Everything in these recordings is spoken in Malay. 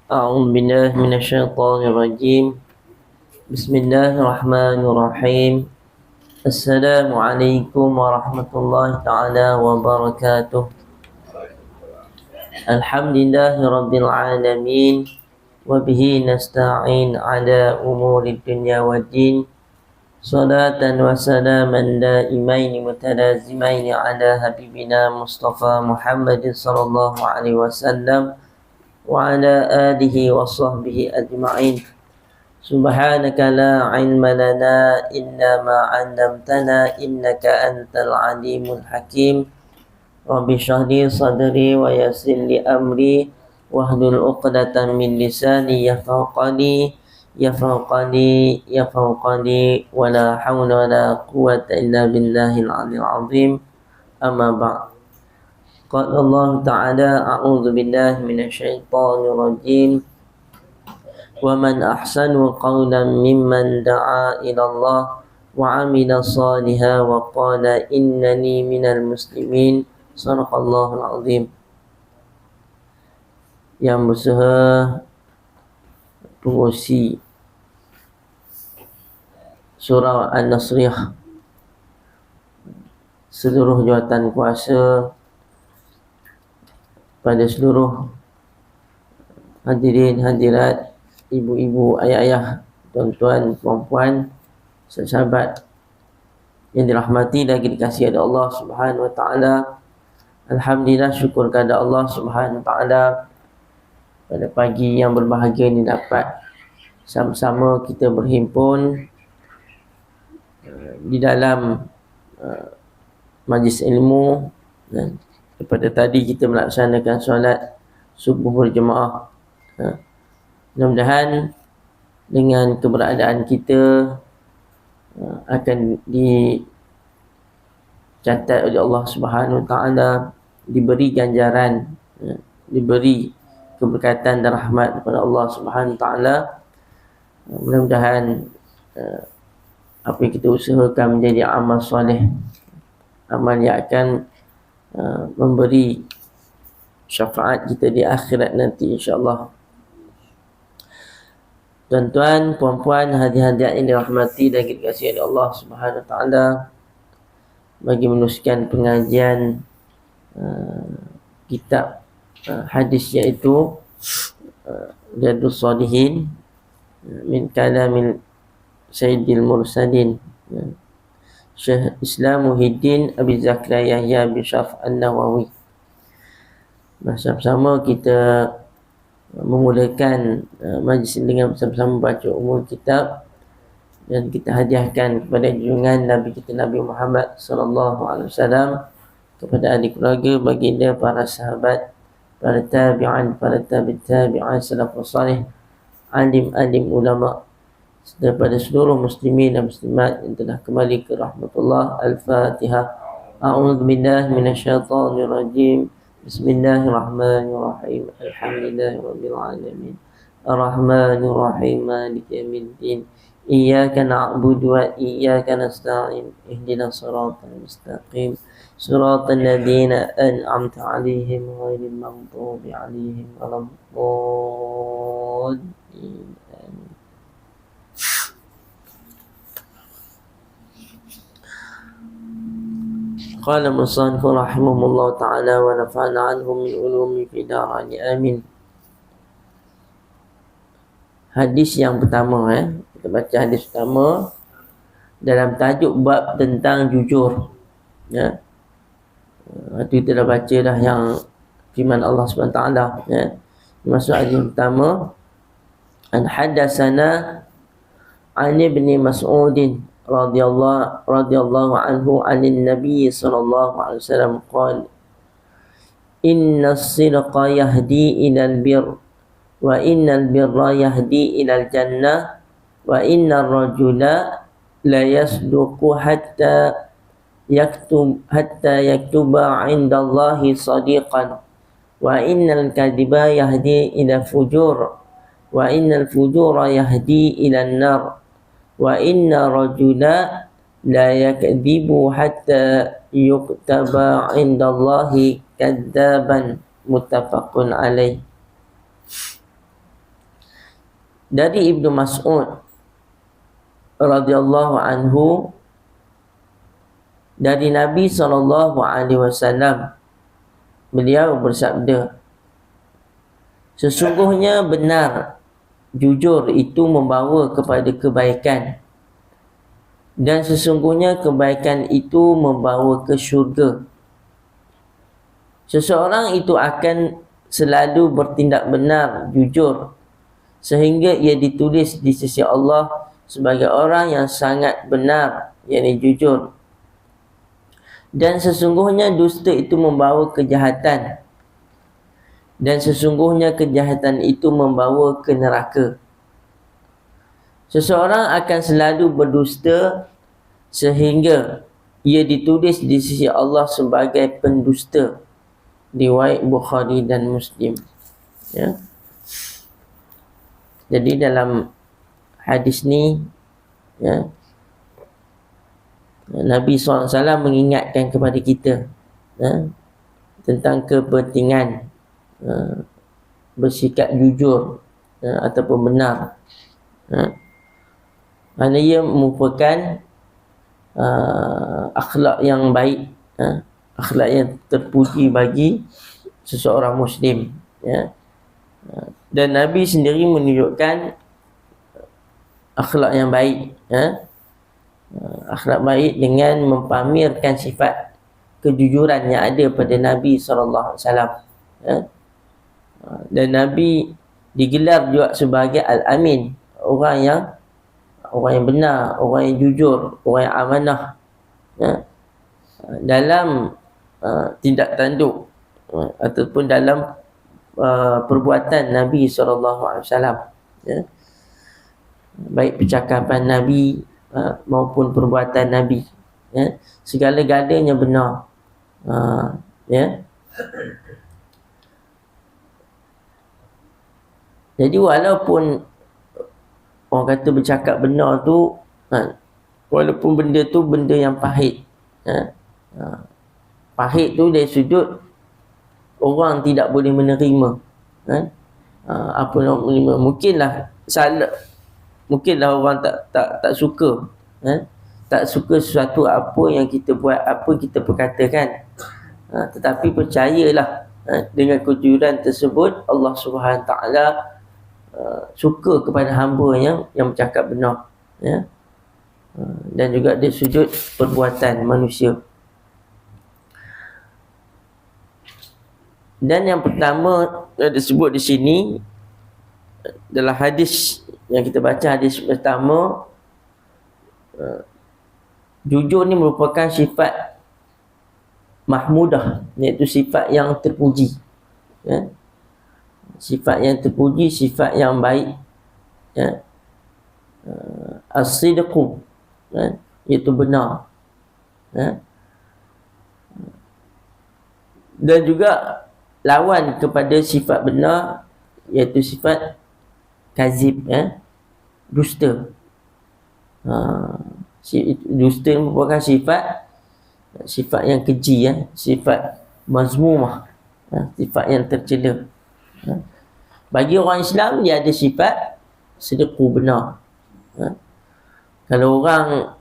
أعوذ بالله من الشيطان الرجيم. بسم الله الرحمن الرحيم. السلام عليكم ورحمة الله تعالى وبركاته. الحمد لله رب العالمين، وبه نستعين على أمور الدنيا والدين. صلاة وسلاما دائمين متلازمين على حبيبنا مصطفى محمد صلى الله عليه وسلم وعلى آله وصحبه أجمعين. سبحانك لا علم لنا إلا ما علمتنا إنك أنت العليم الحكيم. رب اشرح لي صدري ويسر لي أمري واحلل عقدة من لساني يفقهوا قولي ولا حول ولا قوة إلا بالله العلي العظيم. أما بعد. قال الله تعالى: أعوذ بالله من الشيطان الرجيم. ومن أحسن قولا ممن دعا إلى الله وعمل صالحا وقال إنني من المسلمين. صدق الله العظيم. Yang berusaha pengurusi surah An-Nasriyah, seluruh jawatan kuasa, pada seluruh hadirin hadirat, ibu-ibu, ayah-ayah, tuan-tuan, puan-puan, sahabat yang dirahmati dan dikasihi oleh Allah Subhanahu wa taala. Alhamdulillah, syukur kepada Allah Subhanahu wa taala pada pagi yang berbahagia ini dapat sama-sama kita berhimpun di dalam majlis ilmu, dan daripada tadi kita melaksanakan solat subuh berjemaah. Mudah-mudahan dengan keberadaan kita akan dicatat oleh Allah Subhanahu wa taala, diberi ganjaran, diberi keberkatan dan rahmat kepada Allah Subhanahu wa taala. Mudah-mudahan apa yang kita usahakan menjadi amal soleh, amal yang akan memberi syafaat kita di akhirat nanti, insya-Allah. Tuan-tuan, puan-puan, hadirin-hadirat yang dirahmati dan dikasihi oleh Allah Subhanahu wa taala, bagi meneruskan pengajian kitab hadis, iaitu Riyadhus Shalihin min kalamil Sayyidil Mursalin, Syekh Islam Muhyiddin Abi Zakaria Yahya bin Syaraf An-Nawawi. Bersama-sama kita memulakan majlis dengan bersama-sama baca umul kitab, dan kita hadiahkan kepada junjungan Nabi kita Nabi Muhammad sallallahu alaihi wasallam, kepada ahli keluarga, baginda, para sahabat, para tabi'an, para tabi'an, salafus salih, alim-alim ulama, daripada seluruh muslimin dan muslimat yang telah kembali ke rahmatullah. Al-Fatihah. A'udzu billahi minasyaitonir rajim. Bismillahirrahmanirrahim. Alhamdulillahirabbil alamin. Ar-Rahmanir Rahim. Maliki yaumiddin. Iyyaka na'budu wa iyyaka nasta'in. Ihdinas siratal mustaqim. Siratal ladzina an'amta 'alaihim ghairil maghdubi 'alaihim waladdallin. Qala musannif rahimahullah ta'ala wa nafa'ana anhum min ulumi fi darani amin. Hadis yang pertama, kita baca hadis pertama dalam tajuk bab tentang jujur. Itu kita dah baca dah yang firman Allah SWT. Masuk hadis pertama. An hadatsana an ibni Mas'udin radhiyallahu anhu anin Nabi sallallahu alaihi wasallam qala: Inna as-sidqa yahdi ila al-birr wa innal birra yahdi ila al-jannah wa innar rajula la yasduqu hatta yaktuba 'inda Allahi sadiqan wa innal kadhiba yahdi ila fujur wa innal fujura yahdi ila an-nar wa inna rajula la yakdzibu hatta yuktaba 'inda Allahi kadzaban. Muttafaqun alaih. dari Ibnu Mas'ud radhiyallahu anhu, dari Nabi SAW, beliau bersabda, sesungguhnya benar, jujur itu membawa kepada kebaikan, dan sesungguhnya kebaikan itu membawa ke syurga. Seseorang itu akan selalu bertindak benar, jujur, sehingga ia ditulis di sisi Allah sebagai orang yang sangat benar, yakni jujur. Dan sesungguhnya dusta itu membawa kejahatan, dan sesungguhnya kejahatan itu membawa ke neraka. Seseorang akan selalu berdusta sehingga ia ditulis di sisi Allah sebagai pendusta. Riwayat Bukhari dan Muslim. Ya. Jadi dalam hadis ni, ya, Nabi SAW mengingatkan kepada kita, ya, tentang kepentingan bersikap jujur, ya, ataupun benar, ya. Kerana ia merupakan akhlak yang baik, ya, akhlak yang terpuji bagi seseorang Muslim, ya. Dan Nabi sendiri menunjukkan akhlak yang baik, ya, akhlak baik dengan mempamerkan sifat kejujuran yang ada pada Nabi SAW, ya. Dan Nabi digelar juga sebagai Al-Amin, orang yang benar, orang yang jujur, orang yang amanah, ya, dalam tindak tanduk ataupun dalam perbuatan Nabi SAW, ya. Baik percakapan Nabi maupun perbuatan Nabi, ya, segala-galanya benar, ya. Jadi walaupun orang kata bercakap benar tu, walaupun benda tu benda yang pahit, ya, pahit tu dari sudut orang tidak boleh menerima, kan? Apa nak menerima? Mungkinlah salah, mungkinlah orang tak suka, kan? Tak suka sesuatu apa yang kita buat, apa kita perkatakan, tetapi percayalah, dengan kejujuran tersebut Allah Subhanahu Taala suka kepada hamba yang bercakap benar, ya. Dan juga dari sudut perbuatan manusia. Dan yang pertama disebut di sini dalam hadis yang kita baca, hadis pertama, jujur ni merupakan sifat mahmudah, iaitu sifat yang terpuji, ya. Sifat yang terpuji, sifat yang baik, ya. As-sidqu, ya, iaitu benar, ya. Dan juga lawan kepada sifat benar iaitu sifat kazib, ya, dusta. Dusta merupakan sifat yang keji, ya, sifat mazmumah, ya, sifat yang tercela, ya. Bagi orang Islam dia ada sifat sidqu, benar, ya. Kalau orang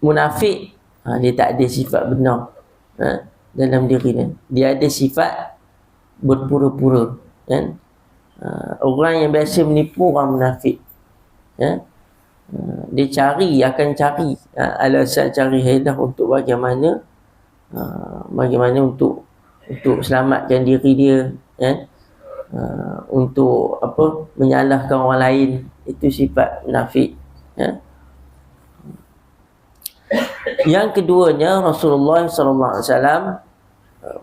munafik, dia tak ada sifat benar, ya, dalam diri dia. Dia ada sifat berpura-pura, kan? Orang yang biasa menipu orang munafik, ya, dia akan cari alasan, cari hilah untuk bagaimana untuk selamatkan diri dia, ya, untuk apa, menyalahkan orang lain. Itu sifat munafik, ya. Yang keduanya, Rasulullah SAW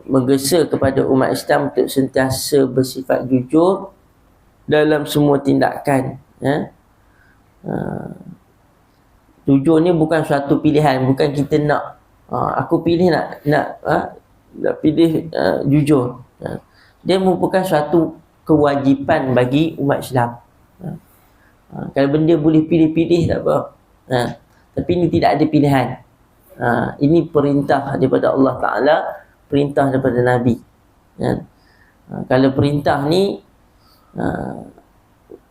menggesa kepada umat Islam untuk sentiasa bersifat jujur dalam semua tindakan, ya. Jujur ni bukan suatu pilihan, bukan kita nak aku pilih nak pilih jujur, ya. Dia merupakan suatu kewajipan bagi umat Islam, ya. Kalau benda boleh pilih-pilih tak apa, tapi ini tidak ada pilihan. Ini perintah daripada Allah Ta'ala, perintah daripada Nabi, ya. Kalau perintah ni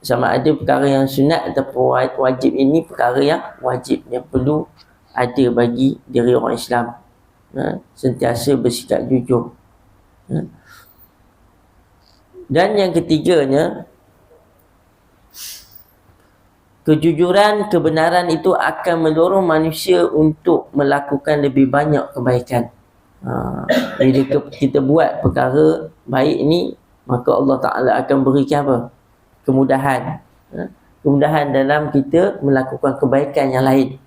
sama ada perkara yang sunat ataupun wajib, ini perkara yang wajib yang perlu ada bagi diri orang Islam. Sentiasa bersikap jujur. Dan yang ketiganya, kejujuran, kebenaran itu akan mendorong manusia untuk melakukan lebih banyak kebaikan. Bila kita buat perkara baik ni, maka Allah Ta'ala akan berikan apa? Kemudahan. Kemudahan dalam kita melakukan kebaikan yang lain.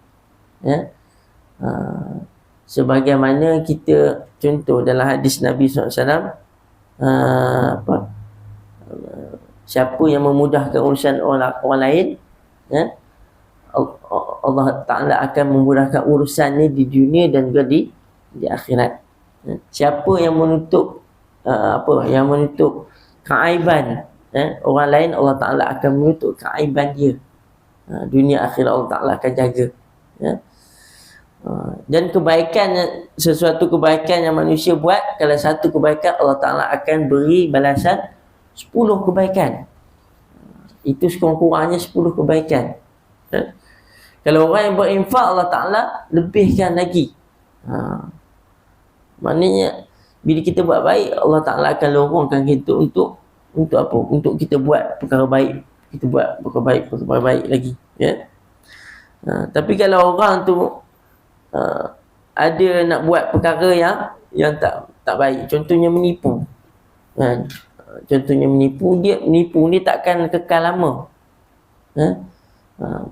Sebagaimana kita contoh dalam hadis Nabi SAW, siapa yang memudahkan urusan orang lain, Allah Ta'ala akan memudahkan urusan ni di dunia dan juga di akhirat. Siapa yang menutup yang menutup keaiban orang lain, Allah Ta'ala akan menutup keaiban dia. Dunia akhirat Allah Ta'ala akan jaga. Dan kebaikan, sesuatu kebaikan yang manusia buat, kalau satu kebaikan, Allah Ta'ala akan beri balasan 10 kebaikan. Itu sekurang-kurangnya 10 kebaikan. Kalau orang yang berinfak, Allah Ta'ala lebihkan lagi. Maknanya bila kita buat baik, Allah Ta'ala akan lorongkan kita untuk apa? Untuk kita buat perkara baik. Kita buat perkara baik lagi. Tapi kalau orang tu ada nak buat perkara yang tak baik, contohnya menipu, contohnya menipu, dia menipu ni takkan kekal lama.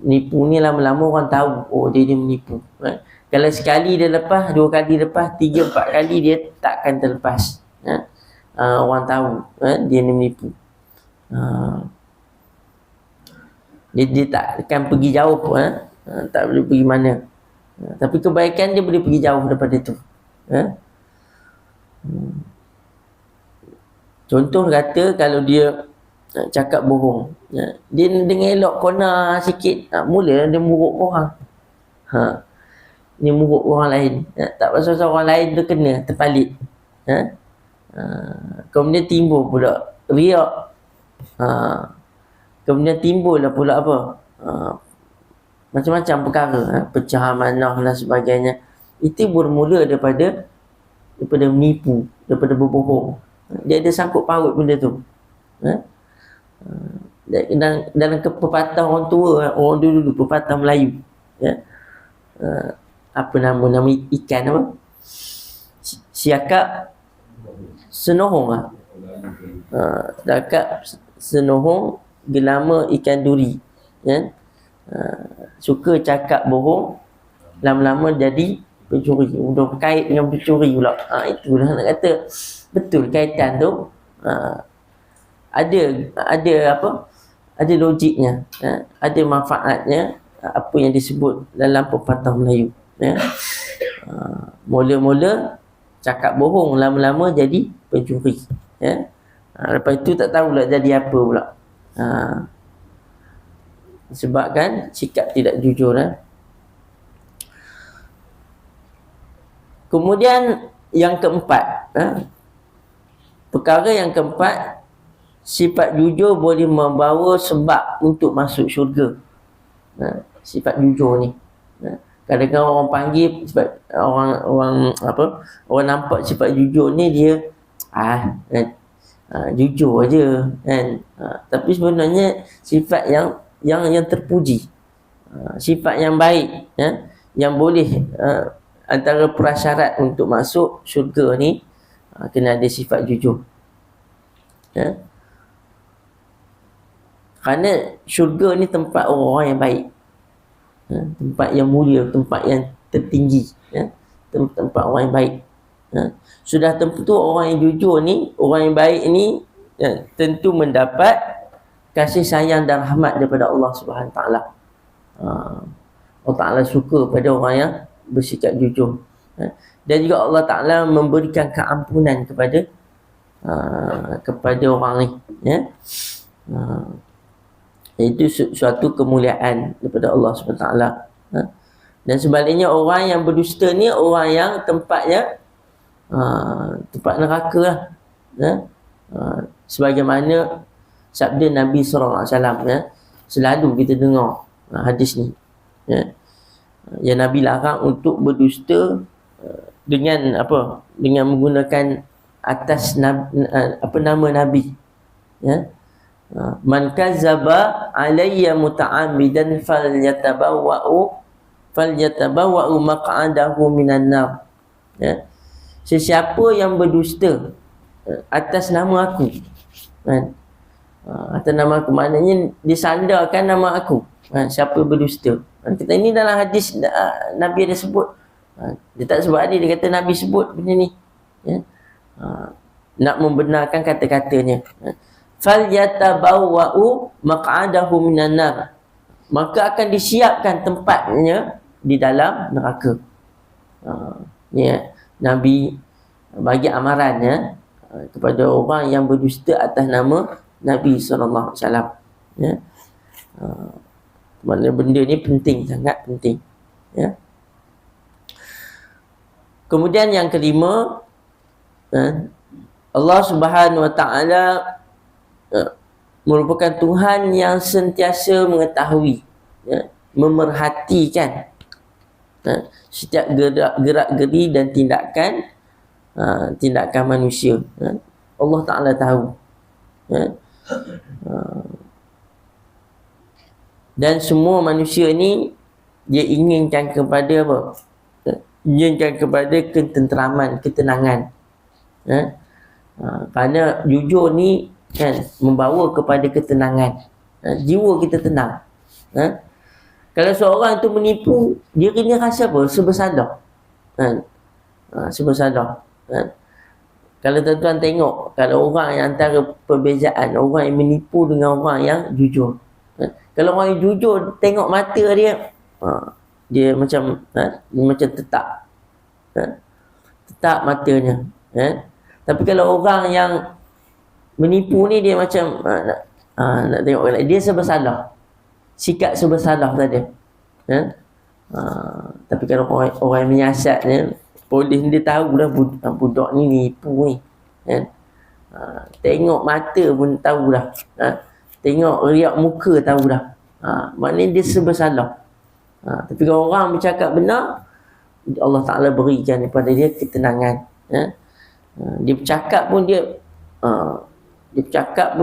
Menipu ni lama-lama orang tahu, oh dia menipu. Kalau sekali dia lepas, 2 kali lepas, 3, 4 kali, dia takkan terlepas. Orang tahu dia menipu. Dia tak akan pergi jauh, tak boleh pergi mana. Tapi kebaikan dia boleh pergi jauh daripada itu. Contoh kata, kalau dia cakap bohong, dia dengan elok kona sikit, mula dia muruk orang. Dia muruk orang lain. Tak pasal orang lain tu kena terpalit. Kemudian timbul pula riak. Kemudian timbul lah pula apa? Macam-macam perkara, pecah amanah dan sebagainya. Itu bermula daripada menipu, daripada berbohong. Dia ada sangkut paut benda tu. Dalam pepatah orang tua, orang dulu, pepatah Melayu, apa nama ikan apa? Siakap senohong. Siakap senohong gelama ikan duri. Suka cakap bohong, lama-lama jadi pencuri. Udah berkait dengan pencuri pula. Itulah nak kata betul kaitan tu. Ada apa? Ada logiknya, ada manfaatnya apa yang disebut dalam pepatah Melayu. Mula-mula cakap bohong, lama-lama jadi pencuri. Lepas itu tak tahulah jadi apa pula. Sebabkan sikap tidak jujur. Kemudian yang keempat, perkara yang keempat, sifat jujur boleh membawa sebab untuk masuk syurga. Sifat jujur ni, kadang-kadang orang panggil sebab orang nampak sifat jujur ni dia jujur aja kan. Tapi sebenarnya sifat yang terpuji, sifat yang baik, yang boleh antara prasyarat untuk masuk syurga ni, kena ada sifat jujur. Kerana syurga ni tempat orang yang baik, tempat yang mulia, tempat yang tertinggi, tempat orang yang baik. Sudah tentu orang yang jujur ni, orang yang baik ni, tentu mendapat kasih sayang dan rahmat daripada Allah Subhanahu Taala. Allah Taala suka pada orang yang bersikap jujur. Dan juga Allah Taala memberikan keampunan kepada orang ni. Itu suatu kemuliaan daripada Allah SWT. Dan sebaliknya orang yang berdusta ni orang yang tempatnya tempat neraka lah. Sebagaimana sabda Nabi SAW, ya. Selalu kita dengar hadis ni, ya. Yang Nabi larang untuk berdusta dengan apa? Dengan menggunakan atas nama Nabi, ya. Man kadzaba alayya muta'ammidan falyatabawwa'u maq'adahu minan nar. Ya. Sesiapa yang berdusta atas nama aku, kan? Atas nama aku maknanya disandarkan nama aku. Siapa berdusta. Kita ini dalam hadis Nabi ada sebut. Dia tak sebut hadis, dia kata Nabi sebut benda ni, ya. Nak membenarkan kata-katanya. Falyatabawwa'u maq'adahu minan nar. Maka akan disiapkan tempatnya di dalam neraka. Ya, Nabi bagi amarannya kepada orang yang berdusta atas nama Nabi SAW, ya. Maknanya benda ni penting, sangat penting, ya. Kemudian yang kelima, Allah Subhanahu Wa Taala merupakan Tuhan yang sentiasa mengetahui, ya, memerhatikan setiap gerak-geri dan tindakan manusia, ya. Allah Ta'ala tahu, ya. Dan semua manusia ni dia inginkan kepada apa? Inginkan kepada ketenteraman, ketenangan, ya. Kerana jujur ni kan membawa kepada ketenangan, jiwa kita tenang, ha? Kalau seorang tu menipu, dia kena rasa apa? Sebersalah, sebersalah, ha? Kalau tuan-tuan tengok, kalau orang yang antara perbezaan orang yang menipu dengan orang yang jujur, ha? Kalau orang yang jujur, tengok mata dia, dia macam, dia macam tetap, tetap matanya, ha? Tapi kalau orang yang menipu ni dia macam nak tengok dia sebersalah, sikap sebersalah tadi, ya. Tapi kalau orang yang menyiasat ni, polis dia tahu dah budak ni nipu ni, ya. Tengok mata pun tahu dah, tengok riak muka tahu dah, maknanya dia sebersalah. Tapi kalau orang bercakap benar, Allah Ta'ala berikan kepada dia ketenangan, ya. Dia bercakap pun dia bercakap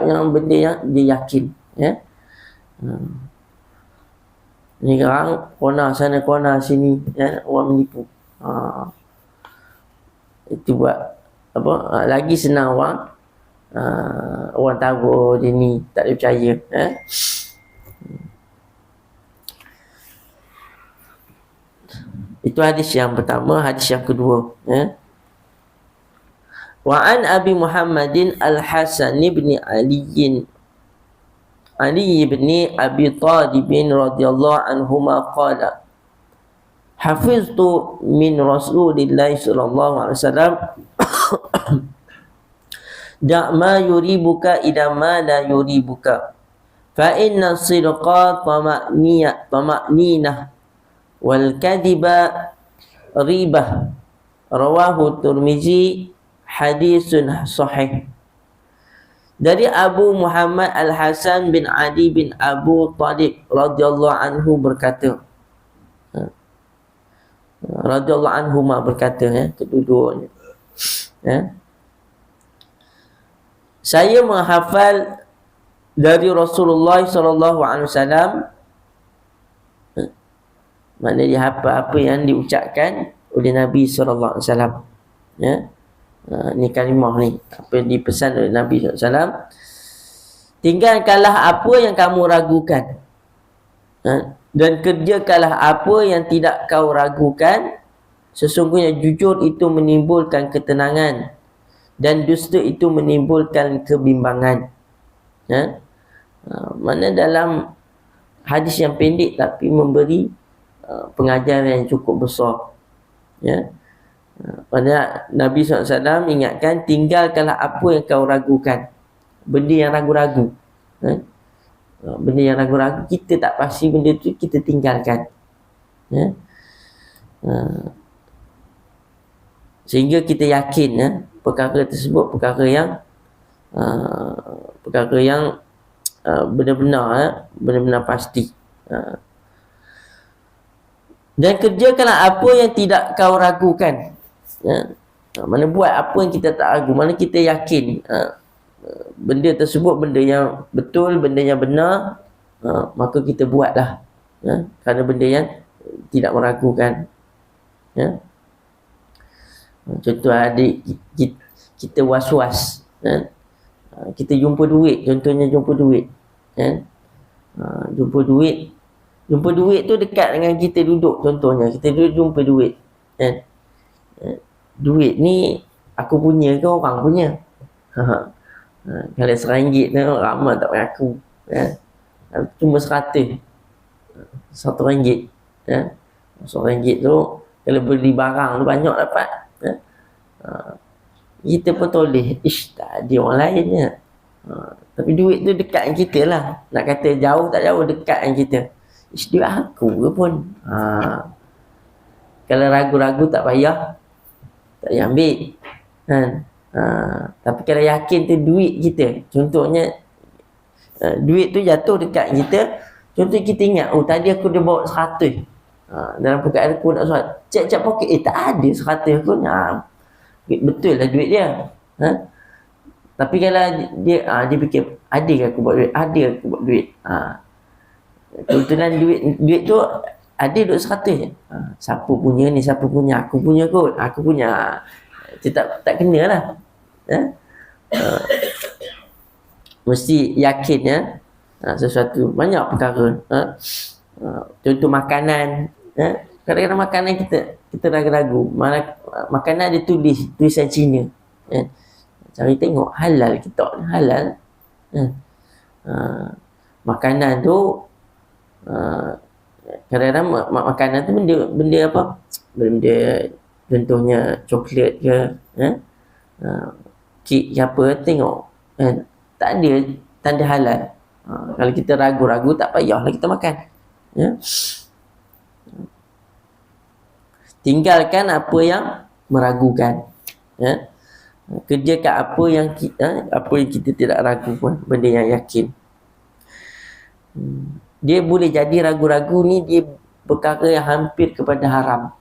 yang benda yang dia yakin, ya. Ni orang kona sana kona sini, ya, orang menipu. Itu buat apa? Lagi senang orang tahu dia ni tak boleh percaya, ya. Itu hadis yang pertama. Hadis yang kedua, ya. Wa an Abi Muhammadin Al-Hasan ibn Ali ibn Abi Talib radhiyallahu anhuma qala hafiztu min Rasulillah sallallahu alaihi wasallam da' ma yuribuka ila ma la yuribuka fa inna sidqa tama'ninah wal kadhiba ribah rawahu Tirmizi hadisun sahih. Dari Abu Muhammad Al-Hasan bin Ali bin Abu Talib radhiyallahu anhu berkata, radhiyallahu anhuma berkata, ya, kedua-duanya, ya, saya menghafal dari Rasulullah sallallahu alaihi wasallam, maknanya dia hafal apa yang diucapkan oleh Nabi sallallahu alaihi wasallam, ya. Ni kalimah ni apa yang dipesan oleh Nabi SAW. Tinggalkanlah apa yang kamu ragukan, dan kerjakanlah apa yang tidak kau ragukan. Sesungguhnya jujur itu menimbulkan ketenangan dan dusta itu menimbulkan kebimbangan, ya. Mana dalam hadis yang pendek tapi memberi pengajaran yang cukup besar, ya. Pada Nabi SAW ingatkan, tinggalkanlah apa yang kau ragukan, benda yang ragu-ragu, benda yang ragu-ragu kita tak pasti, benda tu kita tinggalkan, ya. Sehingga kita yakin, ya, perkara tersebut perkara yang perkara yang benar-benar pasti. Dan kerjakanlah apa yang tidak kau ragukan. Mana buat apa yang kita tak ragu, mana kita yakin benda tersebut benda yang betul, benda yang benar, maka kita buatlah, kerana benda yang tidak meragukan. Contoh adik kita was-was, kita jumpa duit, contohnya jumpa duit, jumpa duit tu dekat dengan kita duduk, contohnya kita duduk jumpa duit, duit ni aku punya ke orang punya? Kalau RM1 tu ramai tak payah aku, cuma RM100, RM1, RM1 tu kalau beli barang tu banyak dapat, kita pun toleh, tak ada orang lain je. Tapi duit tu dekat dengan kita lah, nak kata jauh tak jauh, dekat dengan kita. Duit aku ke pun, kalau ragu-ragu tak payah ambil, kan? Tapi kalau yakin tu duit kita, contohnya duit tu jatuh dekat kita, contoh kita ingat, tadi aku dah bawa 100, dalam perkataan aku nak solat, cek poket, tak ada 100 aku, betul lah duit dia, tapi kalau dia fikir, ada ke aku buat duit, kebetulan duit tu ada duit 100, siapa punya ni, siapa punya, aku punya kot, aku punya, tak kena lah. Mesti yakin, sesuatu, banyak perkara, contoh makanan, kadang-kadang makanan kita ragu-ragu, makanan dia tulisan Cina, cari tengok halal ke tak halal, makanan tu kadang-kadang makanan tu benda apa, benda contohnya coklat ke, kek ke apa, tengok tak ada tanda halal, kalau kita ragu-ragu tak payahlah kita makan, tinggalkan apa yang meragukan, kerjakan apa yang kita tidak ragu pun, benda yang yakin. Dia boleh jadi ragu-ragu ni dia perkara yang hampir kepada haram,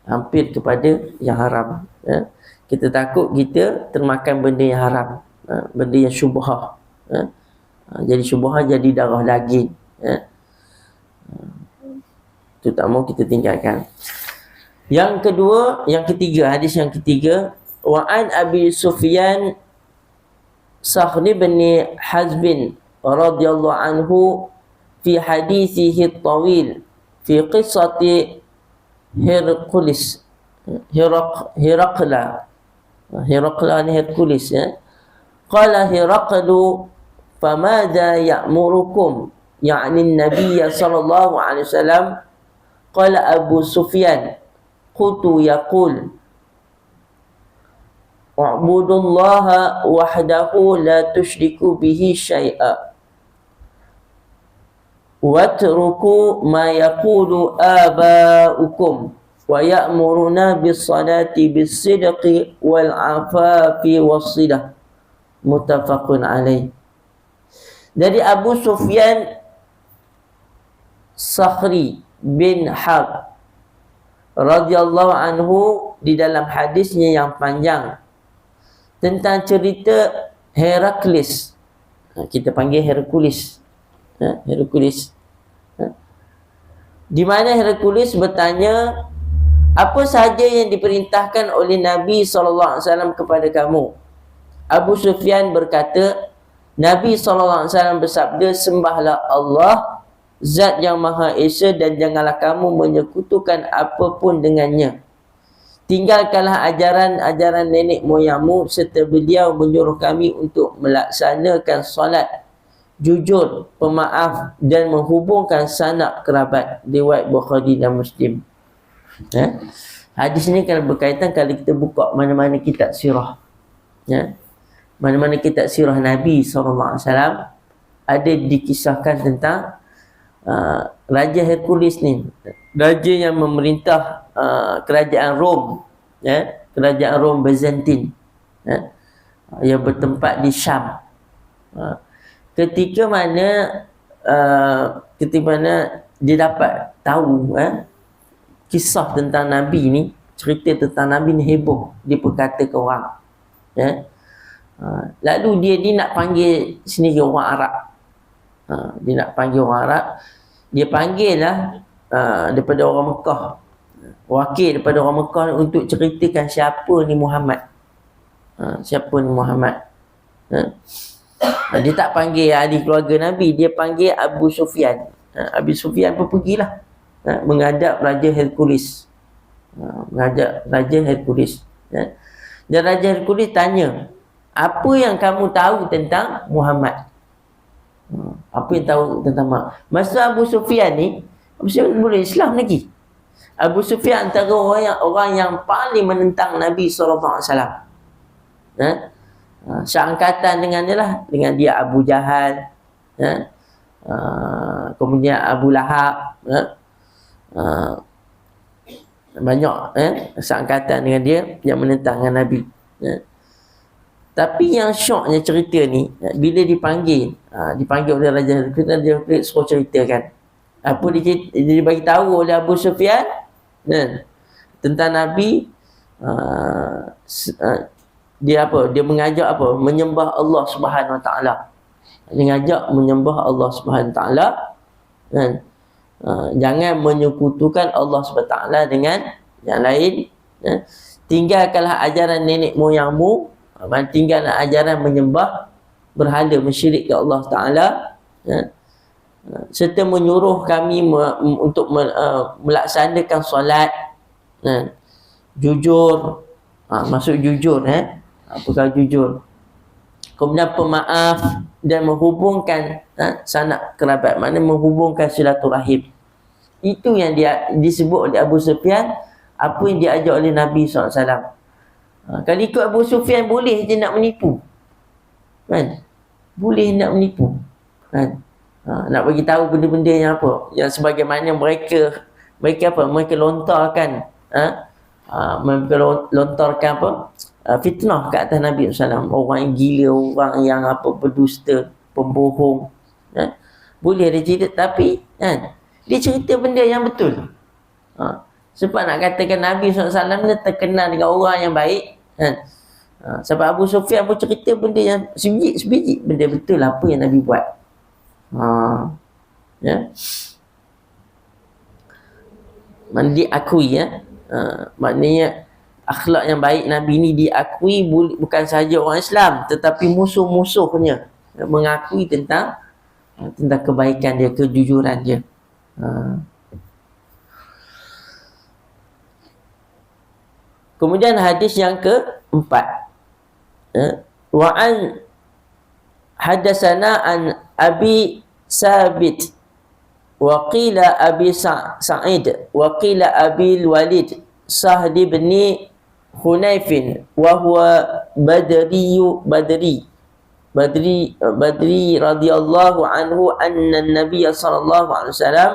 hampir kepada yang haram, kita takut kita termakan benda yang haram, benda yang syubhah, jadi syubhah, jadi darah daging, itu tak mau kita tinggalkan. Yang ketiga, hadis yang ketiga, wa an Abi Sufyan Sakhr bin Hazb radhiyallahu anhu fi hadithihi at-tawil fi qissati Hercules qala Heraqlu famadha ya'murukum, ya'ni an-nabiy sallallahu alaihi wasallam. Qala Abu Sufyan qultu yaqul wa'budullaha wahdahu la tusyriku bihi syai'a watruku ma yaqulu aba'ukum wa ya'muruna bis-salati bis-sidqi wal 'afafi was-silah. Muttafaqun alaih. Dari Abu Sufyan Sakhri bin Harb radhiyallahu anhu di dalam hadisnya yang panjang tentang cerita Herakles, kita panggil Hercules, Hercules, di mana Hercules bertanya, apa sahaja yang diperintahkan oleh Nabi SAW kepada kamu? Abu Sufyan berkata, Nabi SAW bersabda, sembahlah Allah, Zat yang Maha Esa, dan janganlah kamu menyekutukan apapun dengannya. Tinggalkanlah ajaran-ajaran nenek moyangmu, serta beliau menyuruh kami untuk melaksanakan solat, jujur, pemaaf, dan menghubungkan sanak kerabat. Riwayat Bukhari dan Muslim. Hadis ni kalau berkaitan, kalau kita buka mana-mana kitab sirah, mana-mana kitab sirah Nabi SAW, ada dikisahkan tentang Raja Hercules ni, raja yang memerintah kerajaan Rom, kerajaan Rom Byzantine, yang bertempat di Syam. Ketika mana dia dapat tahu kisah tentang Nabi ni, cerita tentang Nabi ni heboh, dia berkata ke orang. Lalu dia nak panggil sendiri orang Arab. Dia nak panggil orang Arab. Dia panggil lah daripada orang Mekah, wakil daripada orang Mekah untuk ceritakan siapa ni Muhammad. Siapa ni Muhammad. Dia tak panggil ahli keluarga Nabi, dia panggil Abu Sufyan. Abu Sufyan pun pergilah menghadap Raja Hercules. Dan Raja Hercules tanya, apa yang kamu tahu tentang Muhammad? Apa yang tahu tentang Muhammad? Masa Abu Sufyan ni, Abu Sufyan boleh Islam lagi. Abu Sufyan antara orang yang paling menentang Nabi SAW. Seangkatan dengan dia lah, dengan dia Abu Jahal, kemudian Abu Lahab, banyak seangkatan dengan dia yang menentang dengan Nabi. Tapi yang syoknya cerita ni, bila dipanggil oleh Raja dia suruh ceritakan apa dia bagi tahu oleh Abu Sufyan tentang Nabi. Dia mengajak menyembah Allah Subhanahu Wa Taala. Dia mengajak menyembah Allah Subhanahu Wa Taala, jangan menyekutukan Allah Subhanahu Wa Taala dengan yang lain. Tinggalkanlah ajaran nenek moyangmu, tinggallah ajaran menyembah berhala, mersyirik ke Allah Taala, serta menyuruh kami untuk melaksanakan solat, jujur. Maksud jujur, apakah jujur? Kemudian pemaaf dan menghubungkan sanak kerabat, maknanya menghubungkan silaturahim. Itu yang dia disebut oleh Abu Sufyan, apa yang diajar oleh Nabi SAW. Kalau ikut Abu Sufyan, boleh je nak menipu, kan? Boleh nak menipu, kan? Nak bagi tahu benda-benda yang apa, yang sebagaimana mereka lontarkan, mereka lontarkan fitnah ke atas Nabi SAW. Orang yang gila, orang yang berdusta, pembohong. Boleh dia cerita, tapi dia cerita benda yang betul. Sebab nak katakan Nabi SAW dia terkenal dengan orang yang baik. Sebab Abu Sufyan pun cerita benda yang sebiji benda betul apa yang Nabi buat. Mana diakui, maknanya akhlak yang baik Nabi ni diakui bukan sahaja orang Islam, tetapi musuh-musuhnya mengakui tentang kebaikan dia, kejujuran dia. Kemudian hadis yang keempat, wa'an hadatsana an Abi Sabit wa qila Abi Sa'id wa qila Abi Walid Sahd bin Hunayf wa huwa Badri radhiyallahu anhu anna an-nabiy sallallahu alaihi wasallam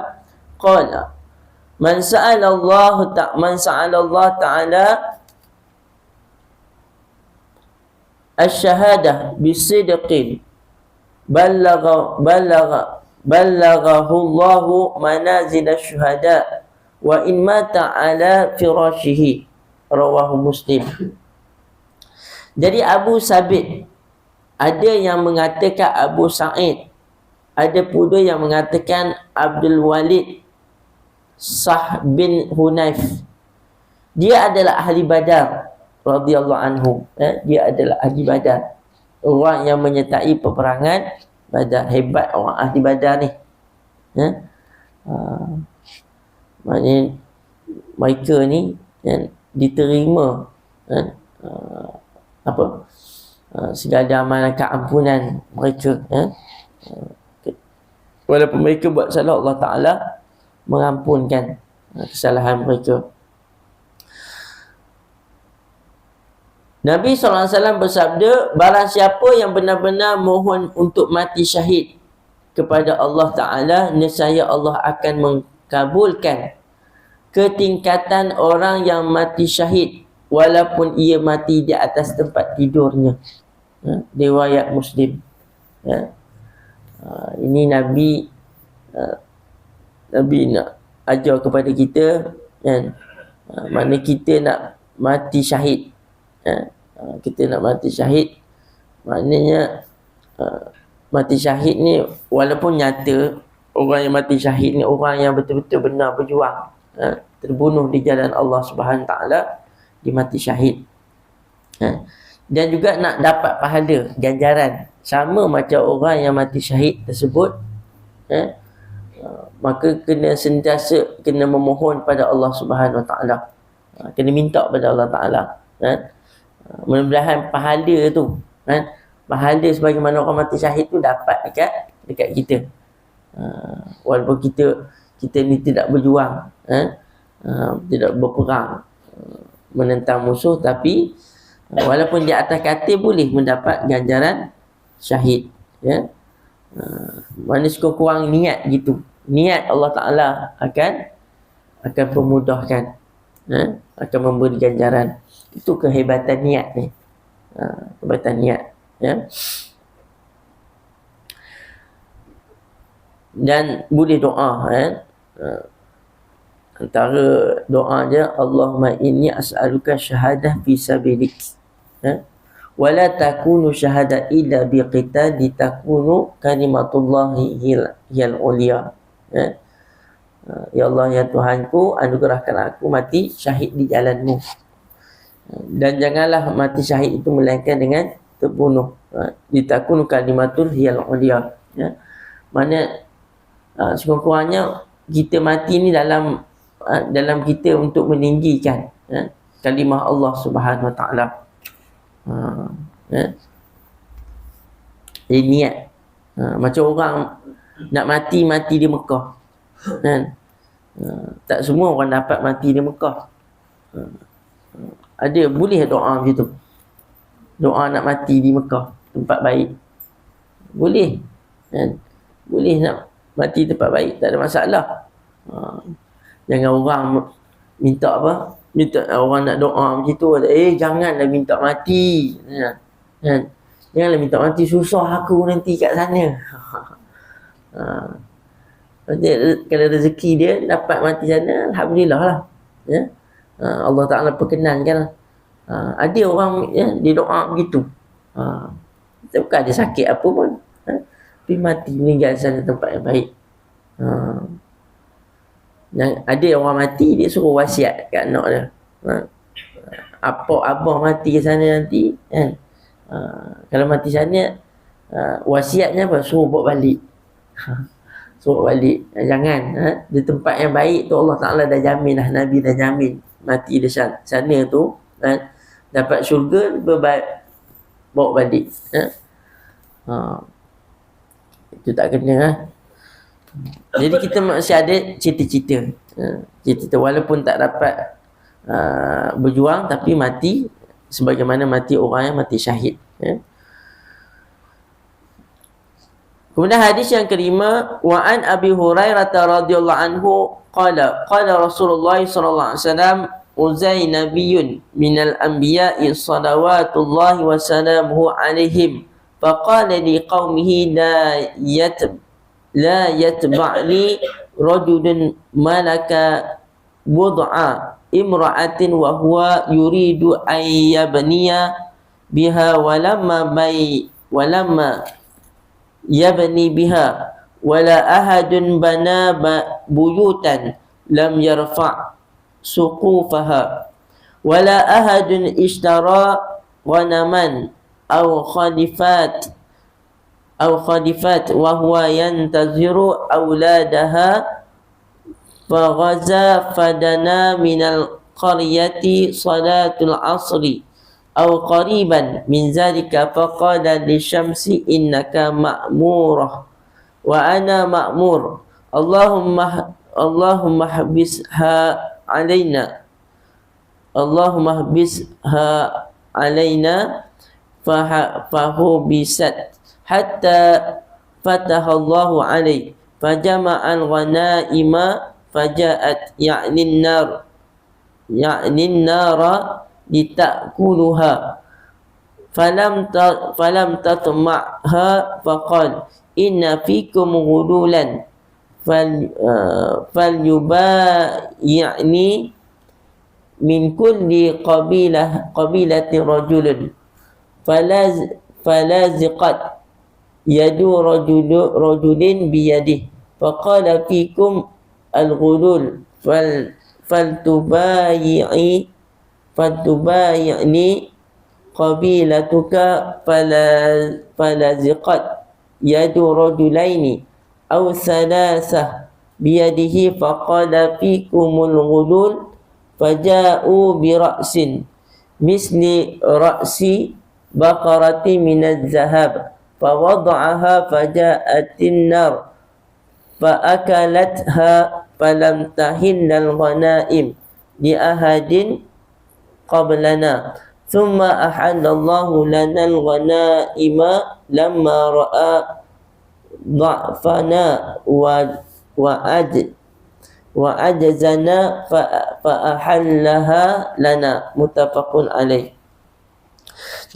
qala man sa'ala Allah ta'ala asy-syahadah bisidqin ballaghahu Allahu manazil asy-syuhada wa in mata ala firashihi, rawahu Muslim. Jadi Abu Sabit, ada yang mengatakan Abu Sa'id, ada pula yang mengatakan Abdul Walid Sahd bin Hunayf. Dia adalah ahli Badar radhiyallahu anhu. Dia adalah ahli Badar, orang yang menyertai peperangan Badar. Hebat orang ahli Badar ni. Maknanya mereka ni diterima segala amalan keampunan mereka. Walaupun mereka buat salah, Allah Ta'ala mengampunkan kesalahan mereka. Nabi SAW bersabda, barang siapa yang benar-benar mohon untuk mati syahid kepada Allah Ta'ala, nescaya Allah akan mengkabulkan ketingkatan orang yang mati syahid walaupun ia mati di atas tempat tidurnya. riwayat Muslim. Ini Nabi nak ajar kepada kita, kan? Mana kita nak mati syahid. Kita nak mati syahid, maknanya mati syahid ni walaupun nyata orang yang mati syahid ni orang yang betul-betul benar berjuang, terbunuh di jalan Allah Subhanahu Taala, dia mati syahid. Dan juga nak dapat pahala ganjaran sama macam orang yang mati syahid tersebut, maka kena sentiasa kena memohon pada Allah Subhanahu Taala, kena minta pada Allah Taala, mudah-mudahan pahala tu, pahala sebagaimana orang mati syahid tu dapat dekat kita. Walaupun kita ni tidak berjuang, tidak berperang menentang musuh, tapi walaupun di atas katil boleh mendapat ganjaran syahid, mana sekurang-kurang niat gitu, niat Allah Ta'ala akan memudahkan, akan memberi ganjaran. Itu kehebatan niat ni, kehebatan niat, dan boleh doa, antara doa dia, Allahumma inni as'aluka syahadah fi sabilik, wala takunu syahada illa biqitali takunu kalimatullahi hiyal ulia. Ya Allah, ya Tuhanku, anugerahkan aku mati syahid di jalanmu, dan janganlah mati syahid itu melainkan dengan terbunuh, ditakunu kalimatul hiyal ulia. Mana sekurang-kurangnya kita mati ni dalam kita untuk meninggikan kalimah Allah Subhanahu Wa Taala. Jadi niat, macam orang nak mati di Mekah, tak semua orang dapat mati di Mekah. Ada boleh doa macam tu, doa nak mati di Mekah, tempat baik, boleh, boleh nak mati tempat baik, tak ada masalah. Jangan orang minta orang nak doa macam tu, janganlah minta mati, janganlah minta mati, susah aku nanti kat sana. Kalau rezeki dia dapat mati sana, alhamdulillah lah, Allah Ta'ala perkenankan. Ada orang dia doa begitu, bukan ada sakit apa pun, tapi mati meninggal sana tempat yang baik. Dan ada orang mati, dia suruh wasiat kat anak dia, apa abah mati ke sana nanti, kalau mati sana, wasiatnya apa? Suruh bawa balik. Suruh balik. Jangan, di tempat yang baik tu Allah Ta'ala dah jamin dah, Nabi dah jamin mati di sana tu, dapat syurga, bawa balik. Itu tak kena. Jadi kita masih ada cita-cita, walaupun tak dapat berjuang, tapi mati sebagaimana mati orang yang mati syahid. Kemudian hadis yang kelima, wa an Abi Hurairah radhiyallahu anhu qala Rasulullah sallallahu alaihi wasallam, uzai nabiyyun minal anbiya'i salawatullahi wa salamuhu alaihim, faqala li qaumihi la yatba'ni rajulun malaka bud'a imra'atin wa huwa yuridu an yabniya biha walamma yabni biha wala ahadun bana buyutan lam yarfa' suqufaha wala ahadun ishtara ghanaman aw khadifat wa huwa yantaziru awladaha faghaza fadana minal qaryati salatul asri aw qariban min zalika faqala lisyamsi innaka ma'murah wa ana ma'mur Allahumma habisha alaina fahubisat hatta fatahallahu alaih fajama'al ghanaima faja'at ya'nin nara litakuluha falam tatma'ha faqal inna fikum ghudulan falyubayi'ni min kulli qabilati rajulun falaziqat yadu rajulin biyadih faqala fikum al-ghulul faltubayi'ni qabilatuka falaziqat yadu rajulaini aw salasah biyadihi faqala fikumul ghulul faja'u bi ra'sin misli ra'si baqarati minaz zahab fawada'aha faja'atin nar faakalatha falam tahinnal ghanaim li ahadin qablana thumma ahallallahu lana al-ghanaima lamma ra'a dha'fana wa ajzana fa ahallaha lana. Muttafaqun alaih.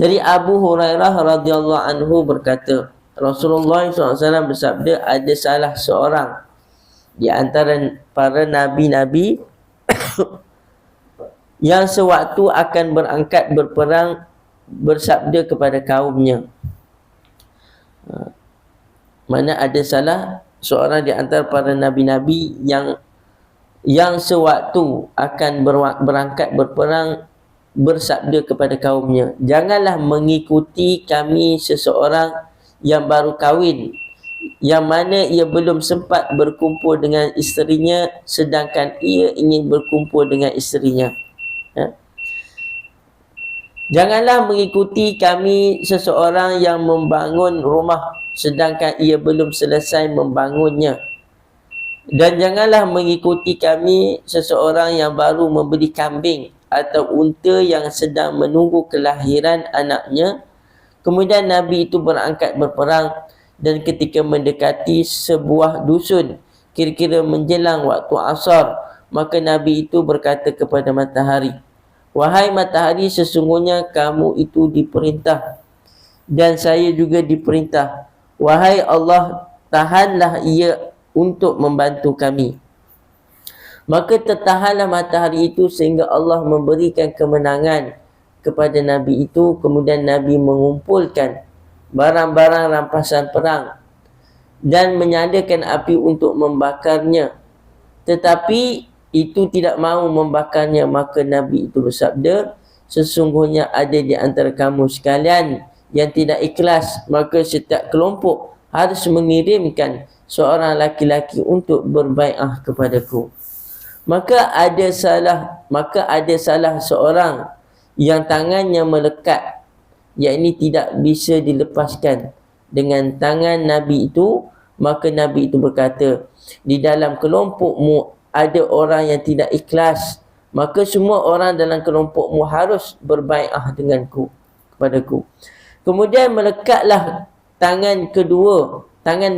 Dari Abu Hurairah radhiyallahu anhu berkata, Rasulullah SAW bersabda, ada salah seorang di antara para nabi-nabi yang sewaktu akan berangkat berperang bersabda kepada kaumnya. Mana ada salah seorang di antara para nabi-nabi yang sewaktu akan berangkat berperang bersabda kepada kaumnya, janganlah mengikuti kami seseorang yang baru kahwin, yang mana ia belum sempat berkumpul dengan isterinya sedangkan ia ingin berkumpul dengan isterinya. Janganlah mengikuti kami seseorang yang membangun rumah sedangkan ia belum selesai membangunnya. Dan janganlah mengikuti kami seseorang yang baru membeli kambing atau unta yang sedang menunggu kelahiran anaknya. Kemudian Nabi itu berangkat berperang, dan ketika mendekati sebuah dusun, kira-kira menjelang waktu asar, maka Nabi itu berkata kepada matahari, wahai matahari, sesungguhnya kamu itu diperintah dan saya juga diperintah. Wahai Allah, tahanlah ia untuk membantu kami. Maka tertahanlah matahari itu sehingga Allah memberikan kemenangan kepada Nabi itu. Kemudian Nabi mengumpulkan barang-barang rampasan perang dan menyalakan api untuk membakarnya. Tetapi itu tidak mahu membakarnya. Maka Nabi itu bersabda, sesungguhnya ada di antara kamu sekalian yang tidak ikhlas, maka setiap kelompok harus mengirimkan seorang laki-laki untuk berbai'ah kepadaku. Maka ada salah seorang yang tangannya melekat, yakni tidak bisa dilepaskan dengan tangan Nabi itu. Maka Nabi itu berkata, di dalam kelompokmu ada orang yang tidak ikhlas, maka semua orang dalam kelompokmu harus berbai'ah denganku, kepadaku. Kemudian melekatlah tangan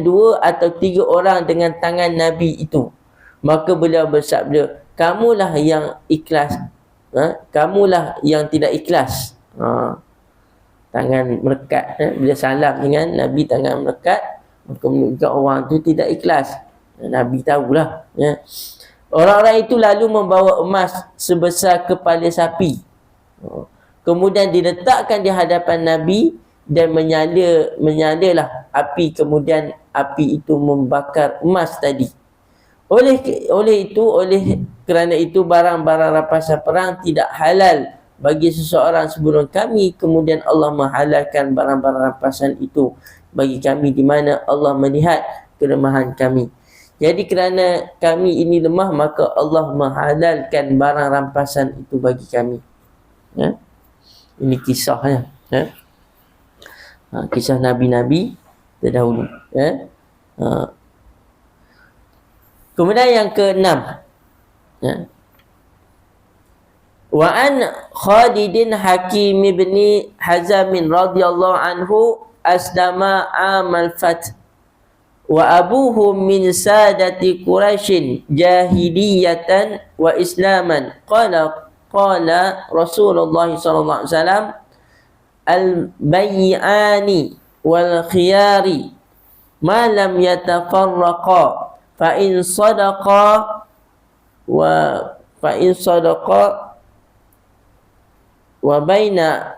dua atau tiga orang dengan tangan Nabi itu. Maka beliau bersabda, kamulah yang ikhlas, kamulah yang tidak ikhlas. Tangan melekat, bila salam dengan Nabi tangan melekat, maka menunjukkan orang itu tidak ikhlas. Nabi tahulah. Orang-orang itu lalu membawa emas sebesar kepala sapi, kemudian diletakkan di hadapan Nabi dan menyalalah api. Kemudian api itu membakar emas tadi. Oleh kerana itu barang-barang rampasan perang tidak halal bagi seseorang sebelum kami. Kemudian Allah menghalalkan barang-barang rampasan itu bagi kami, di mana Allah melihat kelemahan kami. Jadi kerana kami ini lemah, maka Allah menghalalkan barang rampasan itu bagi kami. Ini kisahnya. Kisah Nabi-Nabi terdahulu. Kemudian yang ke-6, wa an Khalidin Hakim ibn Hazam radhiyallahu anhu aslama amal fath wa abuhu min sadati Quraisyin jahiliyatan wa islaman. Qala Rasulullah sallallahu alaihi wasallam, al-bay'ani wal khiyari ma lam yatafarraqa fa in sadaqa wa fa in sadaqa wa baina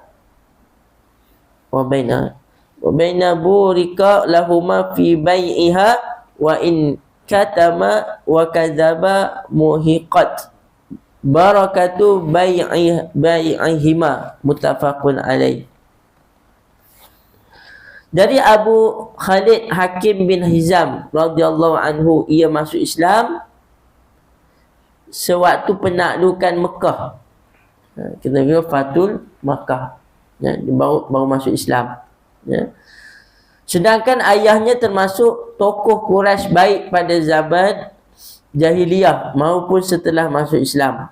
burika lahuma fi bai'iha wa in katama wa kadzaba muhiqat barakatu bai'ihima muttafaqun alaih. Dari Abu Khalid Hakim bin Hizam radhiyallahu anhu, ia masuk Islam sewaktu penaklukan Mekah. Kita kira Fatul Makkah. Dia baru masuk Islam. Sedangkan ayahnya termasuk tokoh Quraisy baik pada zaman jahiliyah maupun setelah masuk Islam.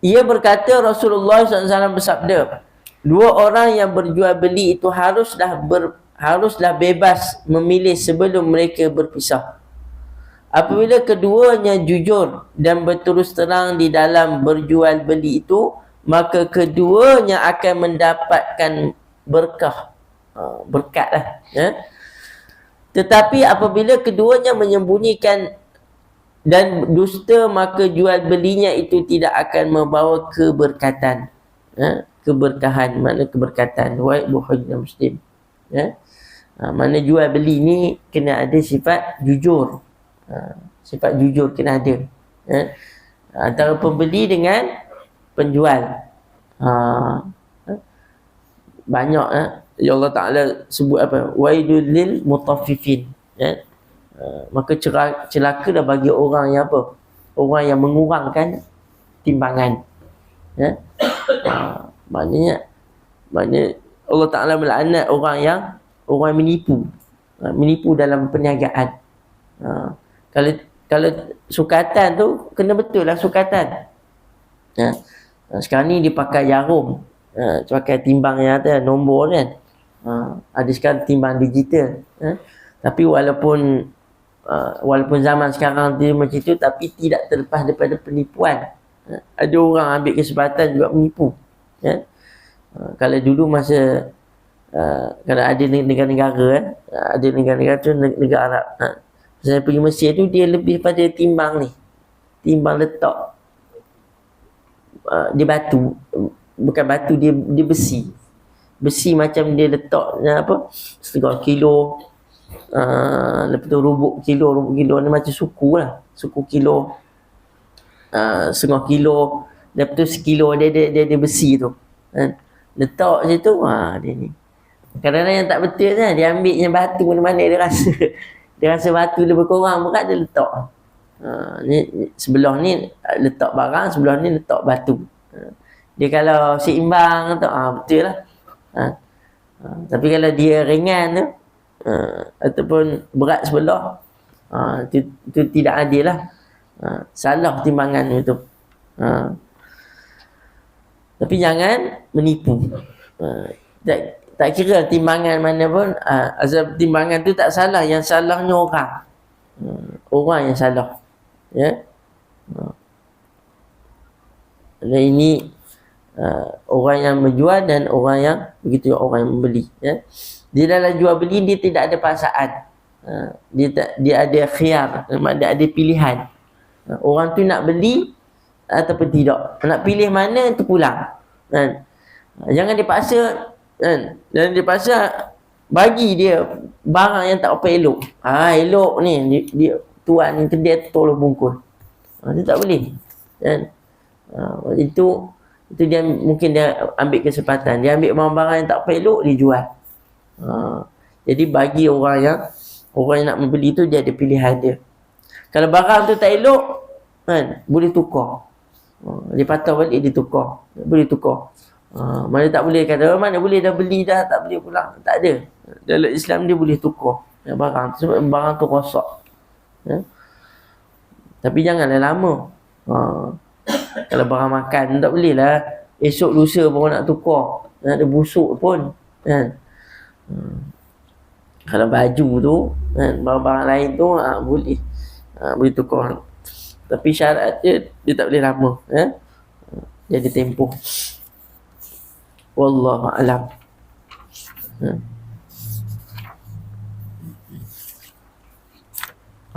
Ia berkata, Rasulullah SAW bersabda, dua orang yang berjual beli itu haruslah bebas memilih sebelum mereka berpisah. Apabila keduanya jujur dan berterus terang di dalam berjual beli itu, maka keduanya akan mendapatkan berkat lah. Tetapi apabila keduanya menyembunyikan dan dusta, maka jual belinya itu tidak akan membawa keberkatan. Keberkahan, makna keberkatan. Riwayat Bukhari dan Muslim. Mana jual beli ni kena ada sifat jujur. Sifat jujur kena ada. Antara pembeli dengan penjual. Banyak ya Allah Ta'ala sebut apa? Wailul lil mutaffifin. Maka celaka dah bagi orang yang apa? Orang yang mengurangkan timbangan. Maknanya Allah Ta'ala melaknat orang yang menipu. Menipu dalam perniagaan. Kalau sukatan tu kena betul lah sukatan. Sekarang ni dia pakai jarum. Pakai timbang yang ada nombor kan. Ada sekarang timbang digital. Tapi walaupun zaman sekarang dia macam tu, tapi tidak terlepas daripada penipuan. Ada orang ambil kesempatan juga menipu. Kalau dulu masa kalau ada negara-negara ada negara-negara tu, negara Arab, saya pergi Mesir tu, dia lebih pada timbang ni, timbang letak dia batu, bukan batu, dia besi macam dia letak apa, setengah kilo, lepas tu rubuk kilo ni macam suku lah, suku kilo, setengah kilo, lepas tu sekilo dia besi tu, letak je tu. Dia ni kadang-kadang yang tak betul kan, dia ambil yang batu mana-mana, dia rasa batu lebih kurang berat, dia letak. Ni sebelah ni letak barang, sebelah ni letak batu. Dia kalau seimbang tu betul lah. Tapi kalau dia ringan tu ataupun berat sebelah, itu tidak adil lah. Salah timbangan itu. Tapi jangan menipu. Tak kira timbangan mana pun, asal timbangan tu tak salah, yang salahnya orang. Orang yang salah. Dan ini orang yang menjual dan orang yang begitu, orang yang membeli. Di dalam jual beli dia tidak ada paksaan. Dia ada khiyar, dia ada pilihan. Orang tu nak beli ataupun tidak, nak pilih mana tu pulang. Jangan dipaksa. Dan dipaksa bagi dia barang yang tak apa elok. Elok ni dia tuan ni kedai tu tolong bungkus. Dia tak boleh. Itu dia mungkin dia ambil kesempatan, dia ambil barang-barang yang tak apa elok, dia jual. Jadi bagi orang yang nak membeli tu, dia ada pilihan dia. Kalau barang tu tak elok, boleh tukar. Dia patah balik, dia tukar. Boleh tukar. Mana tak boleh kata, mana boleh dah beli dah, tak boleh pulang. Tak ada. Dalam Islam dia boleh tukar barang tu, sebab barang tu rosak. Tapi janganlah lama. Kalau barang makan tak boleh lah esok lusa baru nak tukar, nak ada busuk pun kan. Kalau baju tu kan, barang-barang lain tu boleh tukar. Tapi syarat dia tak boleh lama, jadi tempoh. Wallahu a'lam.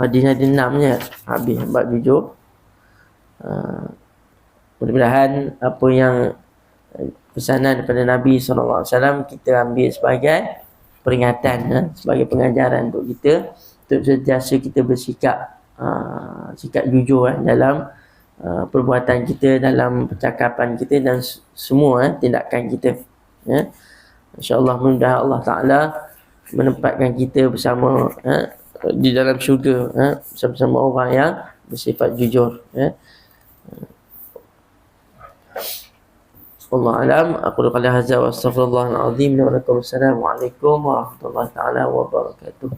Hadis ada 6 je, habis bab jujur. Mudah-mudahan apa yang pesanan daripada Nabi SAW kita ambil sebagai peringatan, sebagai pengajaran untuk kita, untuk sentiasa kita bersikap sikap jujur dalam perbuatan kita, dalam percakapan kita dan semua tindakan kita. InsyaAllah mudah Allah Ta'ala menempatkan kita bersama di dalam syurga, bersama-sama orang yang bersifat jujur. Allah alam. Aku qala hadza wa astaghfirullahal azim wa lakum. Assalamualaikum warahmatullahi taala wabarakatuh.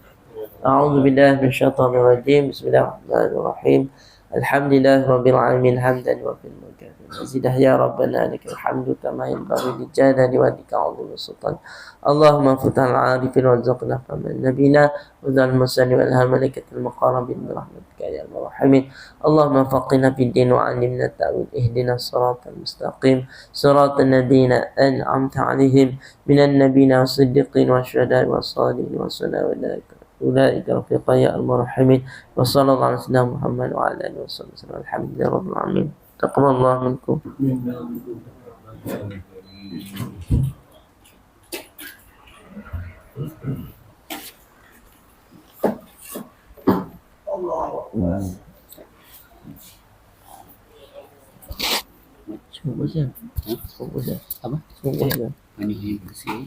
A'udzu billahi minasyaitonir rajim. Bismillahirrahmanirrahim. Alhamdulillah rabbil alamin hamdan wa fil mulki mazidah ya rabbana lakal hamdu kama yanbaghi li jalali wajhika 'azimi sultan. Allahumma futal 'arifin warzuqna faman nabina wa zal musani wal malaikatil muqarrabin bi rahmatika ya arhamar rahimin. Allahumma faqihna fid din wa 'allimna ta'wil ihdinas siratal mustaqim siratal ladzina an'amta 'alaihim minan nabiyina was-siddiqin wasyuhada'i was-shalihin wa sallallahu أولئك رفيقا يا المرحمين وصلى الله على سيدنا محمد وعلى آله وصحبه وسلم. الحمد لله رب العالمين. تقبل الله منكم. Semua siap. Semua siap. Apa? Semua siap. Ini bersih.